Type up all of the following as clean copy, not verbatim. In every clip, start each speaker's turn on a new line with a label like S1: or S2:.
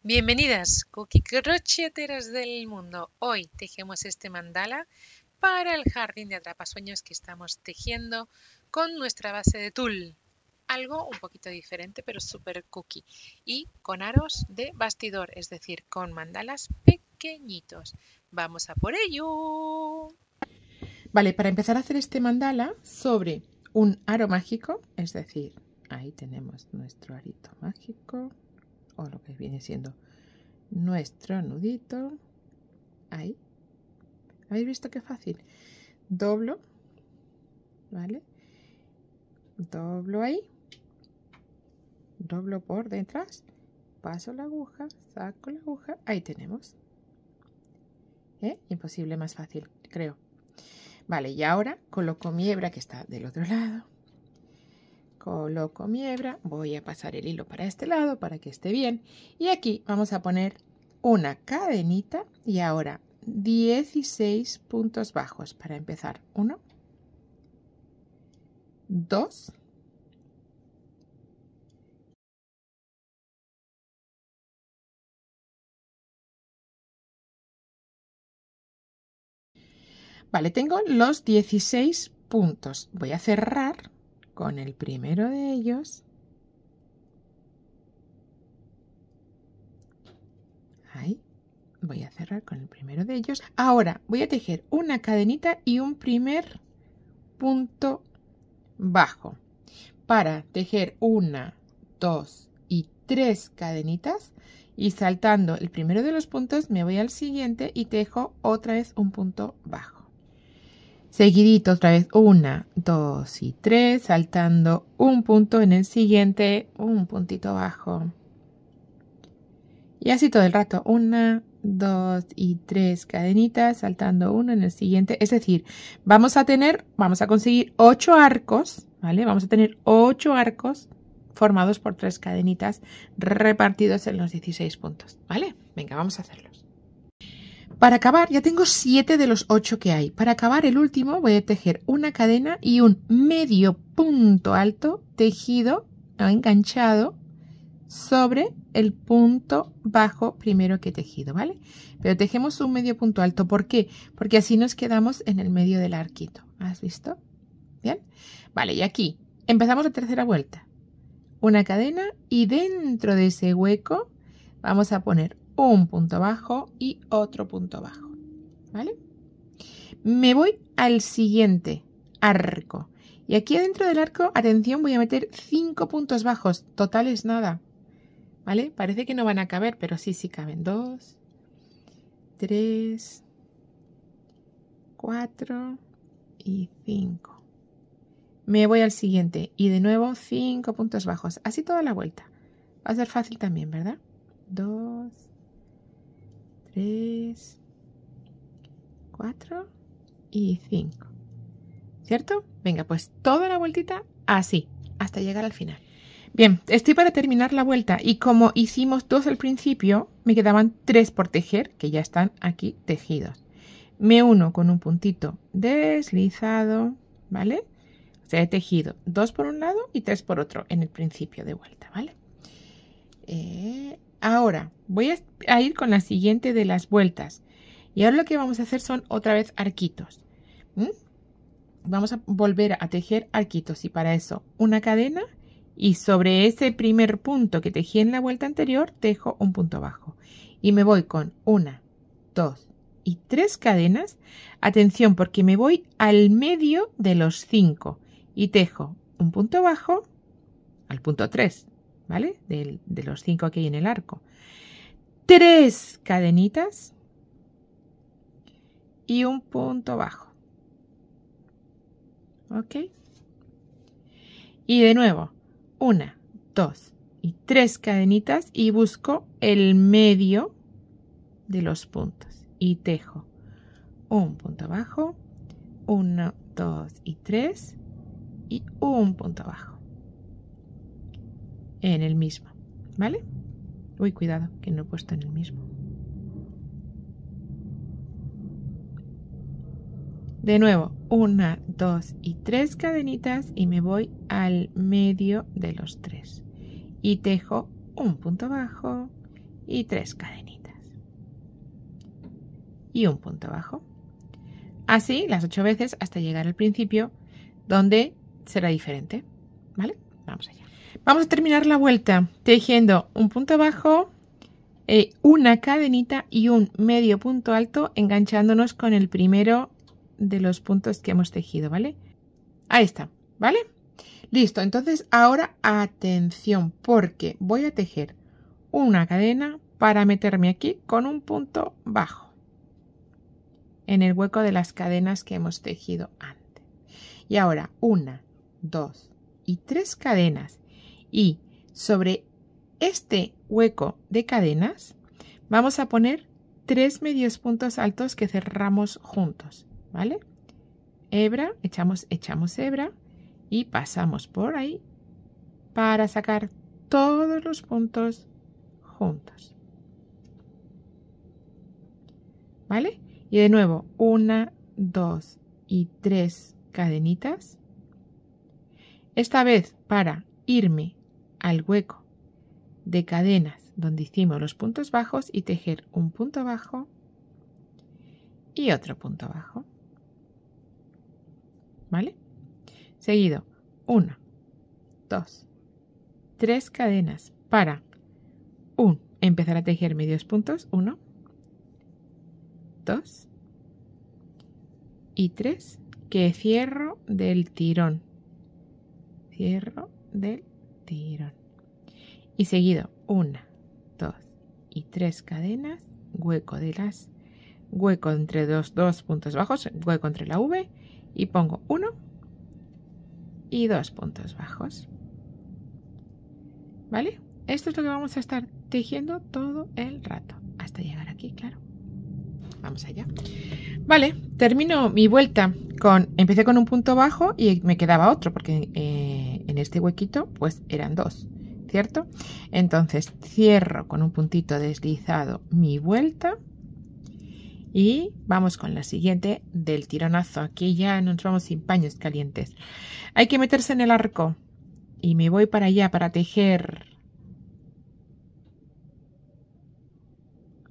S1: Bienvenidas, cookie crocheteras del mundo. Hoy tejemos este mandala para el jardín de atrapasueños que estamos tejiendo con nuestra base de tul. Algo un poquito diferente, pero súper cookie. Y con aros de bastidor, es decir, con mandalas pequeñitos. Vamos a por ello.
S2: Vale, para empezar a hacer este mandala sobre un aro mágico, es decir, ahí tenemos nuestro arito mágico, o lo que viene siendo nuestro nudito. Ahí. ¿Habéis visto qué fácil? Doblo, ¿vale? Doblo ahí. Doblo por detrás. Paso la aguja, saco la aguja. Ahí tenemos. Imposible más fácil, creo. Vale, y ahora coloco mi hebra que está del otro lado. Coloco mi hebra, voy a pasar el hilo para este lado para que esté bien. Y aquí vamos a poner una cadenita y ahora 16 puntos bajos para empezar. 1, 2, vale, tengo los 16 puntos. Voy a cerrar con el primero de ellos. Ahí. Voy a cerrar con el primero de ellos. Ahora voy a tejer una cadenita y un primer punto bajo para tejer 1, 2 y 3 cadenitas, y saltando el primero de los puntos me voy al siguiente y tejo otra vez un punto bajo. Seguidito otra vez 1, 2 y 3, saltando un punto en el siguiente, un puntito bajo. Y así todo el rato, 1, 2 y 3 cadenitas, saltando uno en el siguiente. Es decir, vamos a conseguir 8 arcos, ¿vale? Vamos a tener 8 arcos formados por 3 cadenitas repartidos en los 16 puntos, ¿vale? Venga, vamos a hacerlos. Para acabar, ya tengo 7 de los 8 que hay. Para acabar el último voy a tejer una cadena y un medio punto alto tejido o enganchado sobre el punto bajo primero que he tejido, ¿vale? Pero tejemos un medio punto alto. ¿Por qué? Porque así nos quedamos en el medio del arquito. ¿Has visto? ¿Bien? Vale, y aquí empezamos la tercera vuelta. Una cadena y dentro de ese hueco vamos a poner un punto bajo y otro punto bajo, ¿vale? Me voy al siguiente arco. Y aquí adentro del arco, atención, voy a meter 5 puntos bajos. Total es nada. ¿Vale? Parece que no van a caber, pero sí caben. 2, 3, 4 y 5. Me voy al siguiente y de nuevo 5 puntos bajos. Así toda la vuelta. Va a ser fácil también, ¿verdad? 2, 3, 4 y 5. ¿Cierto? Venga, pues toda la vueltita así, hasta llegar al final. Bien, estoy para terminar la vuelta y como hicimos 2 al principio, me quedaban 3 por tejer, que ya están aquí tejidos. Me uno con un puntito deslizado, ¿vale? O sea, he tejido 2 por un lado y 3 por otro en el principio de vuelta, ¿vale? Ahora voy a ir con la siguiente de las vueltas. Y ahora lo que vamos a hacer son otra vez arquitos. Vamos a volver a tejer arquitos y para eso una cadena. Y sobre ese primer punto que tejí en la vuelta anterior, tejo un punto bajo. Y me voy con 1, 2 y 3 cadenas. Atención, porque me voy al medio de los 5 y tejo un punto bajo al punto 3, ¿vale? De los 5 que hay en el arco. 3 cadenitas y un punto bajo. ¿Ok? Y de nuevo. 1, 2 y 3 cadenitas y busco el medio de los puntos y tejo un punto bajo, 1, 2 y 3 y un punto bajo en el mismo, ¿vale? Uy, cuidado, que no he puesto en el mismo. De nuevo, 1, 2 y 3 cadenitas y me voy al medio de los 3 y tejo un punto bajo y 3 cadenitas. Y un punto bajo. Así las 8 veces hasta llegar al principio, donde será diferente. ¿Vale? Vamos allá. Vamos a terminar la vuelta tejiendo un punto bajo, una cadenita y un medio punto alto, enganchándonos con el primero de los puntos que hemos tejido, ¿vale? Ahí está, ¿vale? Listo, entonces ahora atención, porque voy a tejer una cadena para meterme aquí con un punto bajo en el hueco de las cadenas que hemos tejido antes. Y ahora 1, 2 y 3 cadenas, y sobre este hueco de cadenas vamos a poner 3 medios puntos altos que cerramos juntos, ¿vale? Hebra, echamos hebra y pasamos por ahí para sacar todos los puntos juntos, ¿vale? Y de nuevo 1, 2 y 3 cadenitas, esta vez para irme al hueco de cadenas donde hicimos los puntos bajos y tejer un punto bajo y otro punto bajo, ¿vale? Seguido 1, 2, 3 cadenas para empezar a tejer medios puntos, 1, 2 y 3, que cierro del tirón, y seguido 1, 2 y 3 cadenas, hueco entre dos puntos bajos, hueco entre la V, y pongo 1 y 2 puntos bajos, ¿vale? Esto es lo que vamos a estar tejiendo todo el rato hasta llegar aquí, claro. Vamos allá. Vale, termino mi vuelta empecé con un punto bajo y me quedaba otro porque en este huequito pues eran 2, ¿cierto? Entonces cierro con un puntito deslizado mi vuelta y vamos con la siguiente del tironazo. Aquí ya nos vamos sin paños calientes. Hay que meterse en el arco y me voy para allá para tejer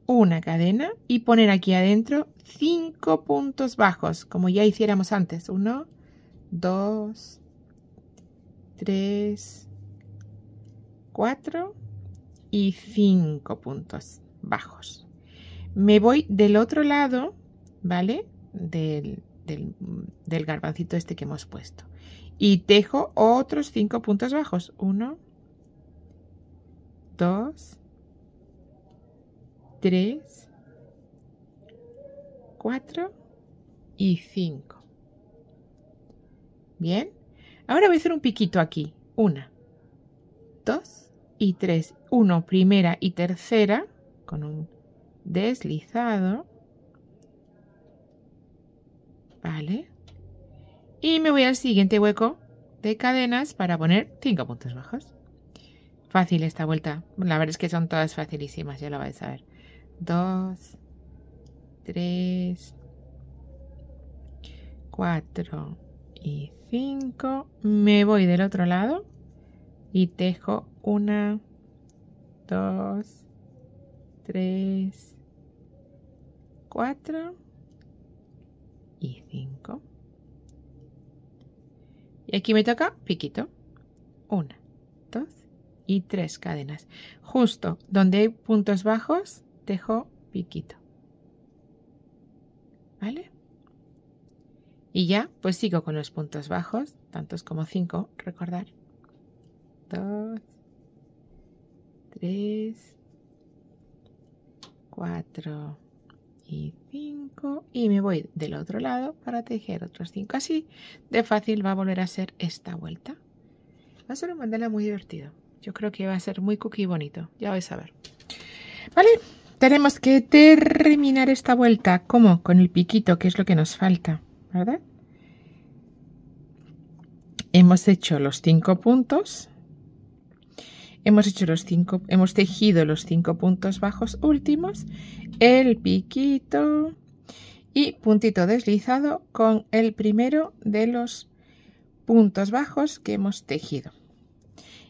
S2: una cadena y poner aquí adentro 5 puntos bajos, como ya hiciéramos antes. 1, 2, 3, 4 y 5 puntos bajos. Me voy del otro lado, ¿vale? Del garbancito este que hemos puesto. Y tejo otros 5 puntos bajos. 1, 2, 3, 4 y 5. Bien. Ahora voy a hacer un piquito aquí. 1, 2 y 3. 1, primera y tercera, con un deslizado. Vale. Y me voy al siguiente hueco de cadenas para poner 5 puntos bajos. Fácil esta vuelta. La verdad es que son todas facilísimas, ya lo vais a ver. 2, 3, 4 y 5. Me voy del otro lado y tejo 1, 2, 3, 4 y 5. Y aquí me toca piquito. 1, 2 y 3 cadenas. Justo donde hay puntos bajos, tejo piquito. ¿Vale? Y ya, pues sigo con los puntos bajos, tantos como 5, recordar. 2, 3, 4 y 5. Y me voy del otro lado para tejer otros 5. Así de fácil va a volver a ser esta vuelta. Va a ser un mandala muy divertido. Yo creo que va a ser muy cookie bonito. Ya vais a ver. Vale, tenemos que terminar esta vuelta. ¿Cómo? Con el piquito, que es lo que nos falta, ¿verdad? Hemos hecho los 5 puntos. Hemos tejido los 5 puntos bajos últimos, el piquito y puntito deslizado con el primero de los puntos bajos que hemos tejido.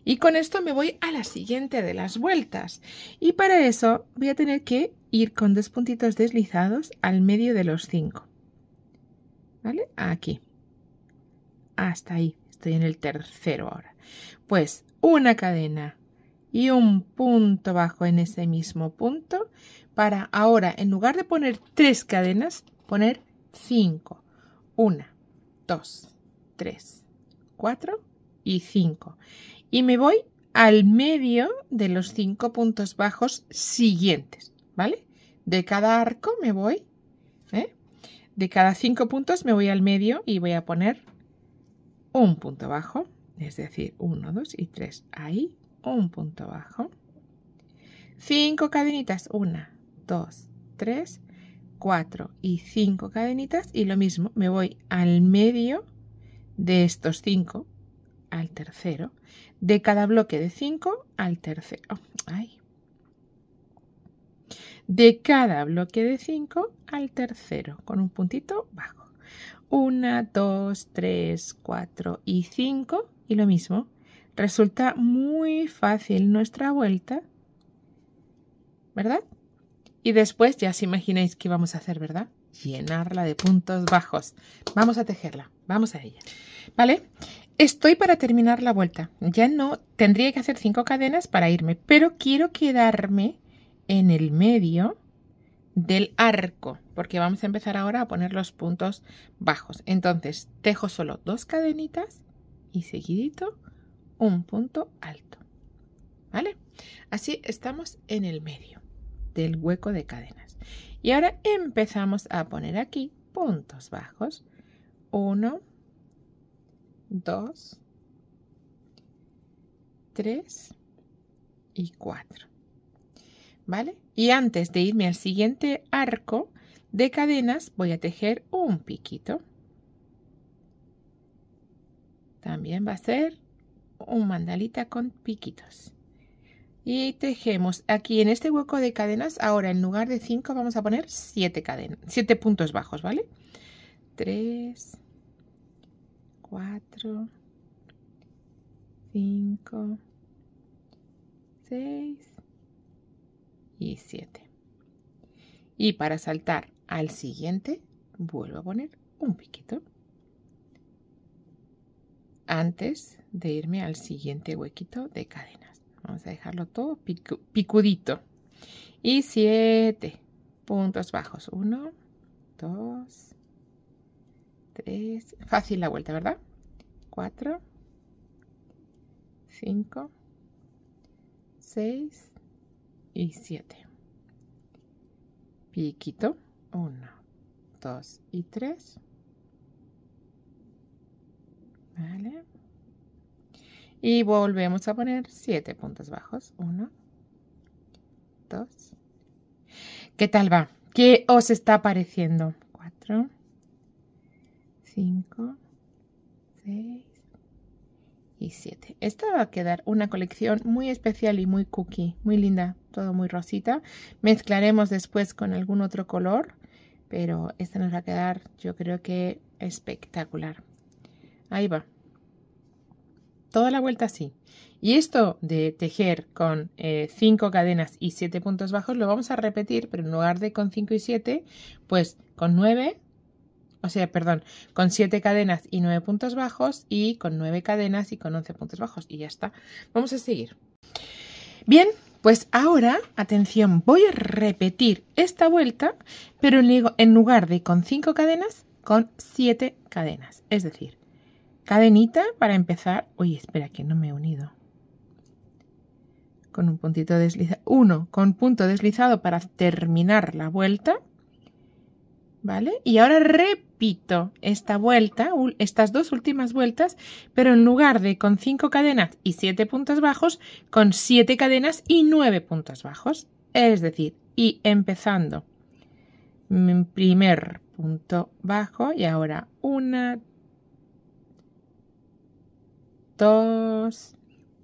S2: Y con esto me voy a la siguiente de las vueltas. Y para eso voy a tener que ir con 2 puntitos deslizados al medio de los 5. ¿Vale? Aquí. Hasta ahí. Estoy en el tercero ahora. Pues una cadena y un punto bajo en ese mismo punto para ahora, en lugar de poner 3 cadenas, poner 5. 1, 2, 3, 4 y 5. Y me voy al medio de los 5 puntos bajos siguientes, ¿vale? De cada arco me voy, de cada 5 puntos me voy al medio y voy a poner un punto bajo, es decir, 1, 2 y 3. Ahí, un punto bajo. 5 cadenitas, 1, 2, 3, 4 y 5 cadenitas. Y lo mismo, me voy al medio de estos 5 al tercero. De cada bloque de 5 al tercero. Ay. De cada bloque de 5 al tercero, con un puntito bajo. 1, 2, 3, 4 y 5. Y lo mismo. Resulta muy fácil nuestra vuelta, ¿verdad? Y después ya os imagináis qué vamos a hacer, ¿verdad? Llenarla de puntos bajos. Vamos a tejerla. Vamos a ella. ¿Vale? Estoy para terminar la vuelta. Ya no tendría que hacer 5 cadenas para irme, pero quiero quedarme en el medio del arco, porque vamos a empezar ahora a poner los puntos bajos. Entonces, tejo solo 2 cadenitas y seguidito un punto alto. ¿Vale? Así estamos en el medio del hueco de cadenas. Y ahora empezamos a poner aquí puntos bajos. 1, 2, 3 y 4. ¿Vale? Y antes de irme al siguiente arco de cadenas voy a tejer un piquito. También va a ser un mandalita con piquitos. Y tejemos aquí en este hueco de cadenas. Ahora en lugar de 5 vamos a poner 7 cadenas, 7 puntos bajos, ¿vale? 3, 4, 5, 6 y 7. Y para saltar al siguiente vuelvo a poner un piquito antes de irme al siguiente huequito de cadenas. Vamos a dejarlo todo picudito. Y 7 puntos bajos. 1, 2, 3. Fácil la vuelta, ¿verdad? 4, 5, 6 y 7. Piquito. 1, 2 y 3. ¿Vale? Y volvemos a poner 7 puntos bajos. 1, 2. ¿Qué tal va? ¿Qué os está pareciendo? 4, 5, 6 y 7. Esta va a quedar una colección muy especial y muy cookie, muy linda, todo muy rosita. Mezclaremos después con algún otro color, pero esta nos va a quedar, yo creo que espectacular. Ahí va. Toda la vuelta así. Y esto de tejer con 5 cadenas y 7 puntos bajos lo vamos a repetir, pero en lugar de con 5 y 7, pues con 9, o sea, perdón, con 7 cadenas y 9 puntos bajos y con 9 cadenas y con 11 puntos bajos. Y ya está. Vamos a seguir. Bien, pues ahora, atención, voy a repetir esta vuelta, pero en lugar de con 5 cadenas, con 7 cadenas. Es decir, cadenita para empezar. Uy, espera que no me he unido. Con un puntito deslizado. 1 con punto deslizado para terminar la vuelta. ¿Vale? Y ahora repito esta vuelta, estas dos últimas vueltas, pero en lugar de con 5 cadenas y 7 puntos bajos, con 7 cadenas y 9 puntos bajos. Es decir, y empezando primer punto bajo y ahora 1, 2,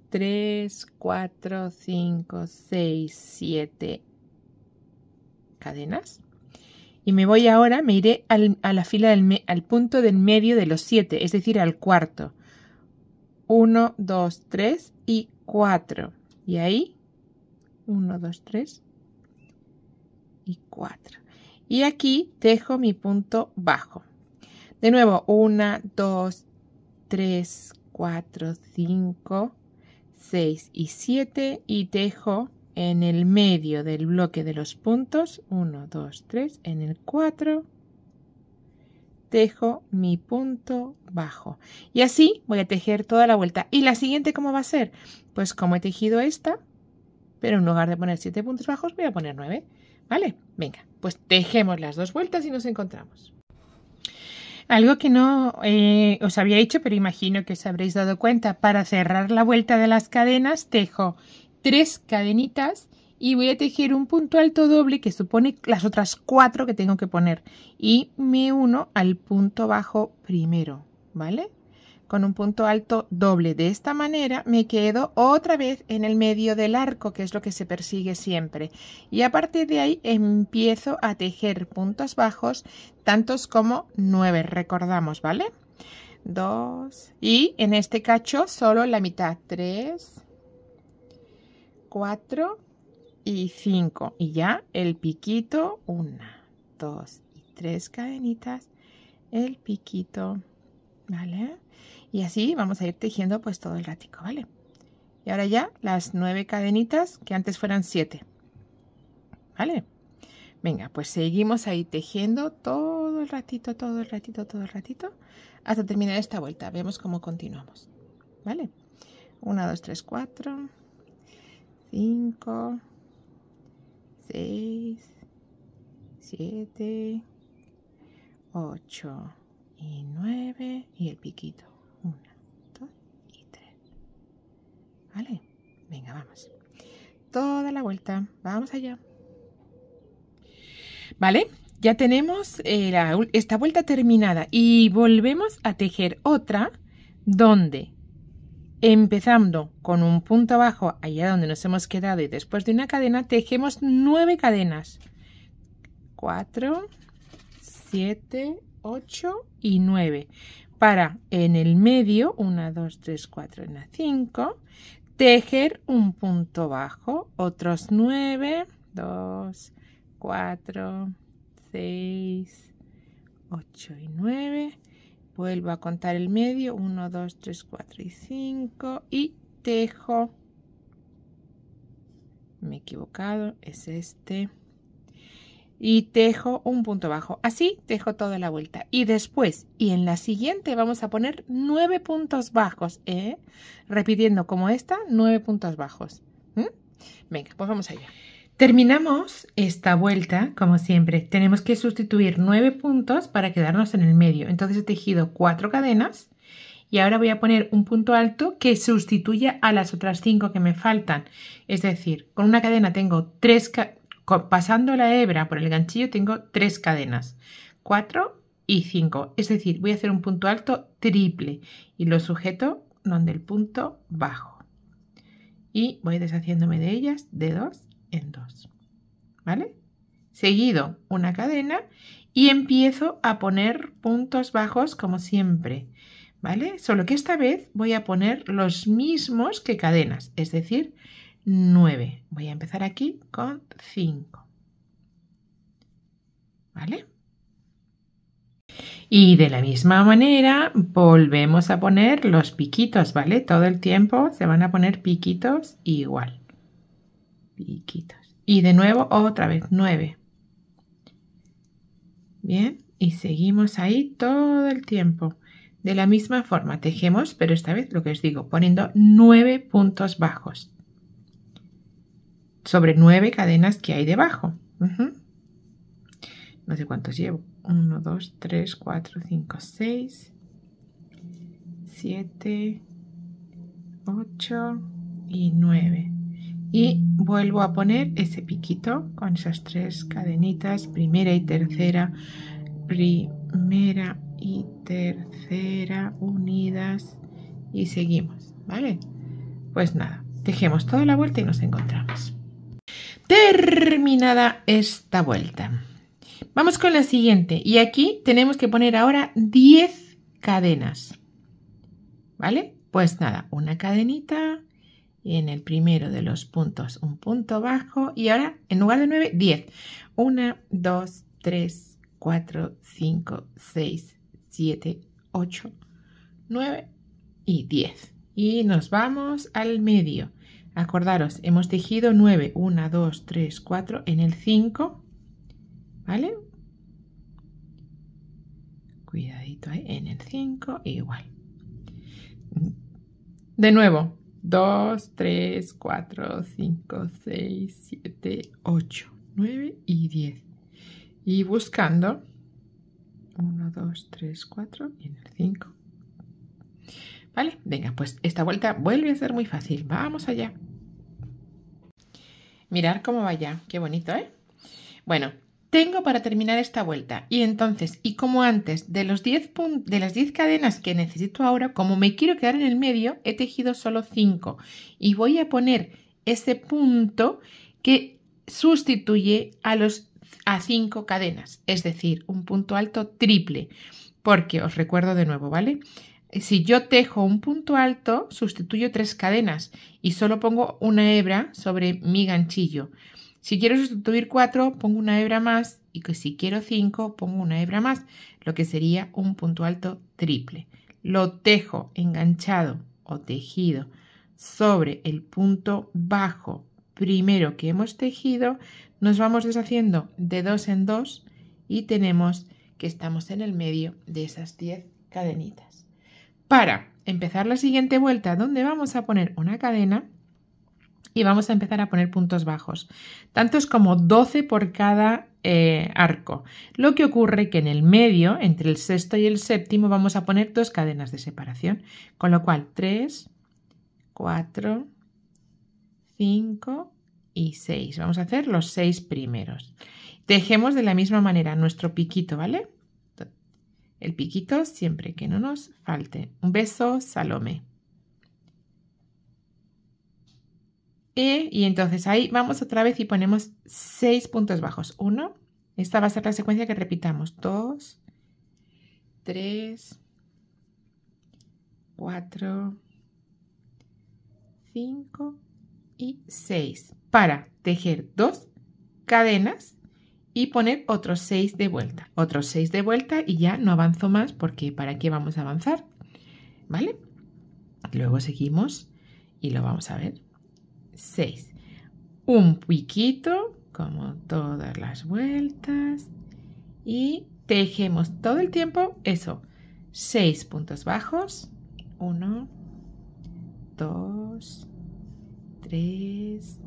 S2: 3, 4, 5, 6, 7 cadenas. Y me voy ahora, me iré a la fila al punto del medio de los 7, es decir, al cuarto. 1, 2, 3 y 4. Y ahí 1, 2, 3 y 4. Y aquí tejo mi punto bajo. De nuevo, 1, 2, 3, 4, 5, 6 y 7 y tejo en el medio del bloque de los puntos 1, 2, 3, en el 4 tejo mi punto bajo y así voy a tejer toda la vuelta. ¿Y la siguiente cómo va a ser? Pues como he tejido esta, pero en lugar de poner 7 puntos bajos voy a poner 9, ¿vale? Venga, pues tejemos las dos vueltas y nos encontramos. Algo que no os había dicho, pero imagino que os habréis dado cuenta, para cerrar la vuelta de las cadenas tejo 3 cadenitas y voy a tejer un punto alto doble que supone las otras 4 que tengo que poner y me uno al punto bajo primero, ¿vale? Con un punto alto doble. De esta manera me quedo otra vez en el medio del arco, que es lo que se persigue siempre. Y a partir de ahí empiezo a tejer puntos bajos, tantos como 9, recordamos, ¿vale? 2 y en este cacho solo la mitad, 3, 4 y 5. Y ya el piquito, 1, 2 y 3 cadenitas, el piquito, ¿vale? Y así vamos a ir tejiendo pues todo el ratico, ¿vale? Y ahora ya las 9 cadenitas que antes fueran 7, ¿vale? Venga, pues seguimos ahí tejiendo todo el ratito, hasta terminar esta vuelta. Vemos cómo continuamos, ¿vale? 1, 2, 3, 4, 5, 6, 7, 8 y 9 y el piquito. 1, 2 y 3. ¿Vale? Venga, vamos. Toda la vuelta. Vamos allá. ¿Vale? Ya tenemos esta vuelta terminada y volvemos a tejer otra donde empezando con un punto bajo allá donde nos hemos quedado y después de una cadena tejemos 9 cadenas. 4, 7, 8 y 9. Para en el medio, 1, 2, 3, 4, 5, tejer un punto bajo, otros 9, 2, 4, 6, 8 y 9. Vuelvo a contar el medio, 1, 2, 3, 4 y 5 y tejo. Me he equivocado, es este. Y tejo un punto bajo. Así tejo toda la vuelta. Y después, y en la siguiente vamos a poner 9 puntos bajos, repitiendo como esta, 9 puntos bajos. Venga, pues vamos allá. Terminamos esta vuelta, como siempre. Tenemos que sustituir 9 puntos para quedarnos en el medio. Entonces he tejido 4 cadenas y ahora voy a poner un punto alto que sustituya a las otras 5 que me faltan. Es decir, con una cadena tengo 3 pasando la hebra por el ganchillo tengo 3 cadenas, 4 y 5. Es decir, voy a hacer un punto alto triple y lo sujeto donde el punto bajo. Y voy deshaciéndome de ellas de 2 en 2. ¿Vale? Seguido una cadena y empiezo a poner puntos bajos como siempre. ¿Vale? Solo que esta vez voy a poner los mismos que cadenas, es decir, 9. Voy a empezar aquí con 5. ¿Vale? Y de la misma manera volvemos a poner los piquitos, ¿vale? Todo el tiempo se van a poner piquitos igual. Piquitos. Y de nuevo otra vez 9. Bien, y seguimos ahí todo el tiempo. De la misma forma tejemos, pero esta vez lo que os digo, poniendo 9 puntos bajos sobre 9 cadenas que hay debajo. No sé cuántos llevo. 1, 2, 3, 4, 5, 6, 7, 8 y 9. Y vuelvo a poner ese piquito con esas 3 cadenitas, primera y tercera unidas y seguimos, ¿vale? Pues nada, tejemos toda la vuelta y nos encontramos. Terminada esta vuelta. Vamos con la siguiente y aquí tenemos que poner ahora 10 cadenas, ¿vale? Pues nada, una cadenita y en el primero de los puntos un punto bajo y ahora en lugar de 9, 10. 1, 2, 3, 4, 5, 6, 7, 8, 9 y 10. Y nos vamos al medio. Acordaros, hemos tejido 9, 1, 2, 3, 4 en el 5, ¿vale? Cuidadito ahí, en el 5 igual. De nuevo, 2, 3, 4, 5, 6, 7, 8, 9 y 10. Y buscando 1, 2, 3, 4 y en el 5. ¿Vale? Venga, pues esta vuelta vuelve a ser muy fácil. Vamos allá. Mirad cómo va ya. Qué bonito, ¿eh? Bueno, tengo para terminar esta vuelta. Y entonces, y como antes, de las 10 cadenas que necesito ahora, como me quiero quedar en el medio, he tejido solo 5. Y voy a poner ese punto que sustituye a 5 cadenas. Es decir, un punto alto triple. Porque os recuerdo de nuevo, ¿vale? Si yo tejo un punto alto, sustituyo 3 cadenas y solo pongo una hebra sobre mi ganchillo. Si quiero sustituir 4, pongo una hebra más y que si quiero 5, pongo una hebra más, lo que sería un punto alto triple. Lo tejo enganchado o tejido sobre el punto bajo primero que hemos tejido, nos vamos deshaciendo de 2 en 2 y tenemos que estamos en el medio de esas 10 cadenitas. Para empezar la siguiente vuelta, donde vamos a poner una cadena y vamos a empezar a poner puntos bajos, tantos como 12 por cada arco. Lo que ocurre que en el medio, entre el sexto y el séptimo, vamos a poner 2 cadenas de separación, con lo cual 3, 4, 5 y 6. Vamos a hacer los 6 primeros. Tejemos de la misma manera nuestro piquito, ¿vale? El piquito siempre que no nos falte. Un beso, Salomé. Y entonces ahí vamos otra vez y ponemos 6 puntos bajos. 1, esta va a ser la secuencia que repitamos. 2, 3, 4, 5 y 6. Para tejer 2 cadenas y poner otros 6 de vuelta. Otros 6 de vuelta y ya no avanzo más porque ¿para qué vamos a avanzar? ¿Vale? Luego seguimos y lo vamos a ver. 6. Un piquito, como todas las vueltas. Y tejemos todo el tiempo eso. 6 puntos bajos. 1, 2, 3,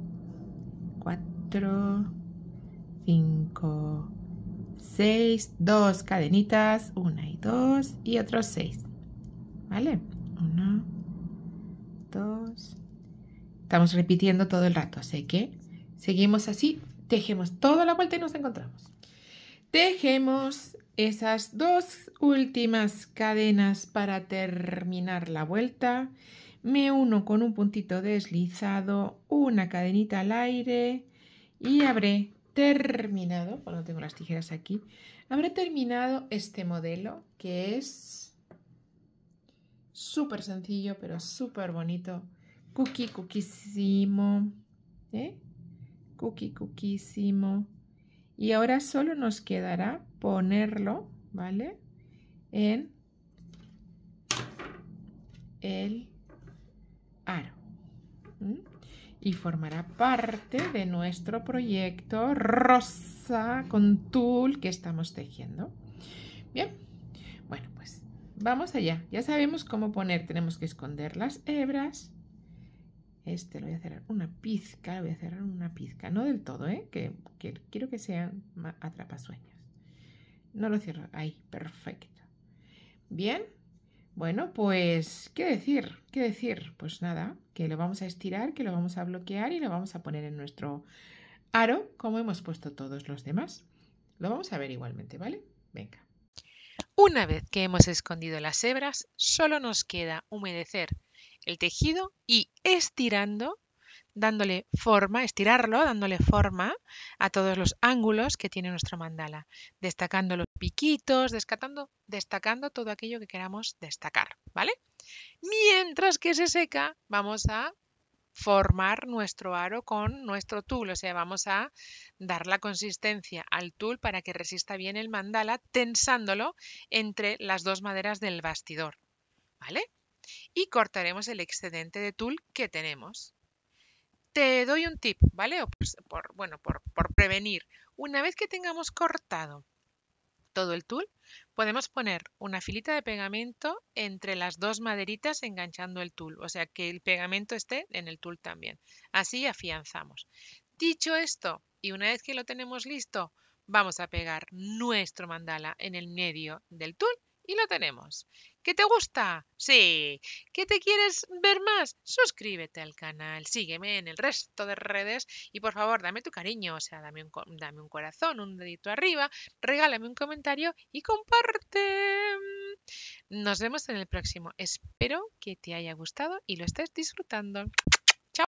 S2: 4, 5, 6, 2 cadenitas, 1 y 2 y otros 6. ¿Vale? 1, 2. Estamos repitiendo todo el rato, así que seguimos así, tejemos toda la vuelta y nos encontramos. Tejemos esas 2 últimas cadenas para terminar la vuelta. Me uno con un puntito deslizado, una cadenita al aire y habré terminado, bueno, tengo las tijeras aquí, habré terminado este modelo que es súper sencillo pero súper bonito. Cookísimo, cookísimo. Y ahora solo nos quedará ponerlo, ¿vale? En el aro. Y formará parte de nuestro proyecto rosa con tul que estamos tejiendo. Bien, bueno, pues vamos allá. Ya sabemos cómo poner, tenemos que esconder las hebras. Este lo voy a cerrar una pizca, no del todo, que quiero que sean atrapasueños. No lo cierro, ahí, perfecto. Bien, bueno, pues, ¿qué decir? Pues nada, que lo vamos a estirar, que lo vamos a bloquear y lo vamos a poner en nuestro aro, como hemos puesto todos los demás. Lo vamos a ver igualmente, ¿vale? Venga.
S1: Una vez que hemos escondido las hebras, solo nos queda humedecer el tejido y estirando dándole forma, estirarlo, dándole forma a todos los ángulos que tiene nuestro mandala, destacando los piquitos, destacando todo aquello que queramos destacar, ¿vale? Mientras que se seca, vamos a formar nuestro aro con nuestro tul, o sea, vamos a dar la consistencia al tul para que resista bien el mandala, tensándolo entre las dos maderas del bastidor, ¿vale? Y cortaremos el excedente de tul que tenemos. Te doy un tip, ¿vale? O por prevenir. Una vez que tengamos cortado todo el tul, podemos poner una filita de pegamento entre las dos maderitas enganchando el tul, o sea que el pegamento esté en el tul también. Así afianzamos. Dicho esto, y una vez que lo tenemos listo, vamos a pegar nuestro mandala en el medio del tul y lo tenemos. ¿Qué te gusta? Sí. ¿Qué te quieres ver más? Suscríbete al canal, sígueme en el resto de redes y por favor dame tu cariño, o sea, dame un corazón, un dedito arriba, regálame un comentario y comparte. Nos vemos en el próximo. Espero que te haya gustado y lo estés disfrutando.